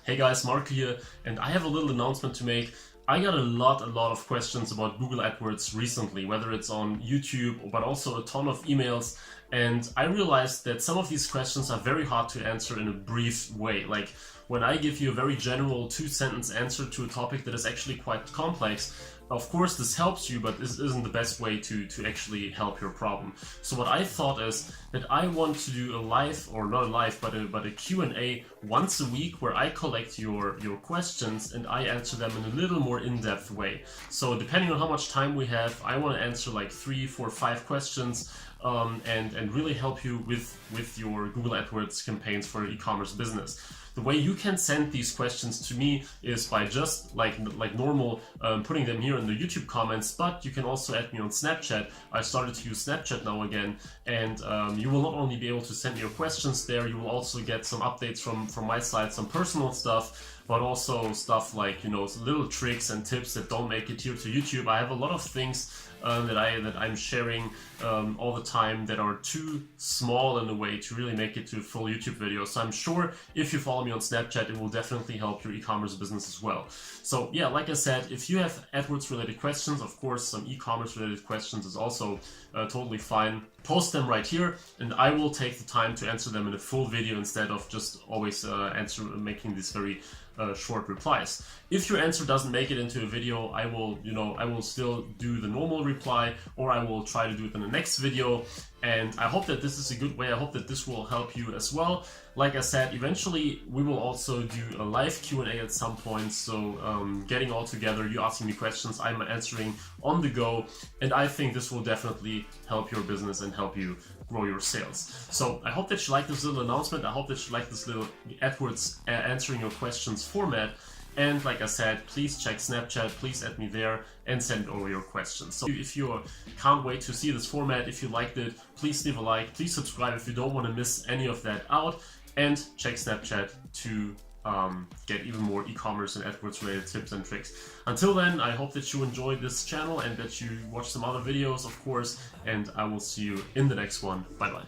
Hey guys, Marco here, and I have a little announcement to make. I got a lot of questions about Google AdWords recently, whether it's on YouTube, but also a ton of emails. And I realized that some of these questions are very hard to answer in a brief way. Like when I give you a very general 2-sentence answer to a topic that is actually quite complex, of course this helps you, but this isn't the best way to actually help your problem. So what I thought is that I want to do a live, or not a live, but a Q&A once a week where I collect your questions and I answer them in a little more in-depth way. So depending on how much time we have, I want to answer like 3, 4, 5 questions and really help you with your Google AdWords campaigns for your e-commerce business. The way you can send these questions to me is by just like normal putting them here in the YouTube comments, but you can also add me on Snapchat. I started to use Snapchat now again, and you will not only be able to send me your questions there, you will also get some updates from my side, some personal stuff, but also stuff like, you know, little tricks and tips that don't make it here to YouTube. I have a lot of things that I'm sharing all the time that are too small in a way to really make it to a full YouTube video. So I'm sure if you follow me on Snapchat, it will definitely help your e-commerce business as well. So yeah, like I said, if you have AdWords related questions, of course some e-commerce related questions is also totally fine. Post them right here and I will take the time to answer them in a full video instead of just always making these very short replies. If your answer doesn't make it into a video, I will still do the normal reply, or I will try to do it in the next video. And I hope that this is a good way. I hope that this will help you as well. Like I said, eventually we will also do a live Q&A at some point. So getting all together, you asking me questions, I'm answering on the go. And I think this will definitely help your business and help you grow your sales. So I hope that you like this little announcement. I hope that you like this little AdWords answering your questions format. And like I said, please check Snapchat, please add me there and send over your questions. So if you can't wait to see this format, if you liked it, please leave a like, please subscribe if you don't want to miss any of that out, and check Snapchat to get even more e-commerce and AdWords related tips and tricks. Until then, I hope that you enjoyed this channel and that you watch some other videos, of course, and I will see you in the next one. Bye bye.